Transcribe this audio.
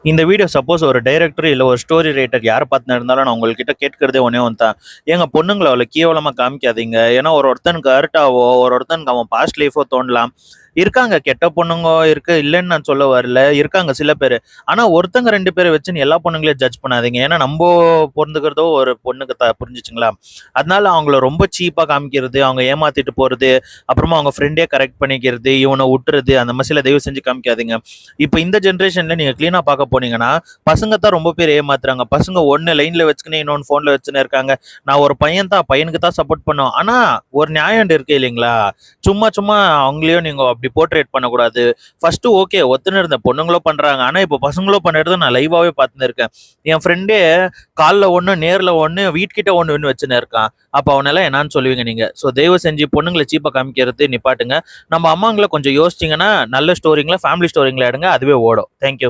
இந்த video suppose ஒரு director இல்ல ஒரு ஸ்டோரி ரைட்டர் யார பார்த்துன்னு இருந்தாலும் நான் உங்ககிட்ட கேட்கிறதே ஒண்ணே ஒண்ணு தான். ஏங்க பொண்ணுங்கள அவ்வளோ கேவலமா காமிக்காதீங்க. ஏன்னா ஒருத்தனுக்கு ஹர்ட் ஆவோ, ஒருத்தனுக்கு அவன் பாஸ்ட் லைஃபோ தோணலாம். இருக்காங்க கெட்ட பொண்ணுங்க இருக்கு, இல்லன்னு நான் சொல்ல வரல. இருக்காங்க சில பேரு. ஆனா ஒருத்தங்க 2 பேர வச்சுன்னு எல்லா பொண்ணுங்களையும் ஜட்ஜ் பண்ணாதீங்க. ஏன்னா நம்போ பொறந்துக்கிறதோ ஒரு பொண்ணுக்கு புரிஞ்சுச்சுங்களா? அதனால அவங்கள ரொம்ப சீப்பா காமிக்கிறது, அவங்க ஏமாத்திட்டு போறது, அப்புறமா அவங்க ஃப்ரெண்டே கரெக்ட் பண்ணிக்கிறது, இவன உட்டுறது, அந்த மாரிலாம் தயவு செஞ்சு காமிக்காதீங்க. இப்ப இந்த ஜெனரேஷன்ல நீங்க கிளீனா பார்க்க போனீங்கன்னா, பசங்க தான் ரொம்ப பேர் ஏமாத்துறாங்க. பசங்க ஒண்ணு லைன்ல வச்சுக்கின்னு இன்னொன்னு ஃபோன்ல வச்சுன்னு இருக்காங்க. நான் ஒரு பையன் தான், பையனுக்கு தான் சப்போர்ட் பண்ணுவேன். ஆனா ஒரு நியாயம் இருக்கு இல்லைங்களா? சும்மா சும்மா அவங்களையும் நீங்க அப்படி போர்ட்ரேட் பண்ணக்கூடாது. ஃபர்ஸ்ட் ஓகே ஒத்துன்னு இருந்த பொண்ணுங்களும் பண்றாங்க. ஆனா இப்போ பசங்களும் பண்ணுறத நான் லைவாவே பார்த்துன்னு இருக்கேன். என் ஃப்ரெண்டே கால்ல ஒண்ணு, நேர்ல ஒண்ணு, வீட்கிட்ட ஒண்ணுன்னு வச்சுன்னு இருக்கான். அப்ப அவனெல்லாம் என்னான்னு சொல்லுவீங்க நீங்க? ஸோ தயவு செஞ்சு பொண்ணுங்கள சீப்பா காமிக்கிறது நிப்பாட்டுங்க. நம்ம அம்மாங்கள கொஞ்சம் யோசிச்சீங்கன்னா, நல்ல ஸ்டோரிங்கள, ஃபேமிலி ஸ்டோரிங்கள எடுங்க. அதுவே ஓடும். Thank you.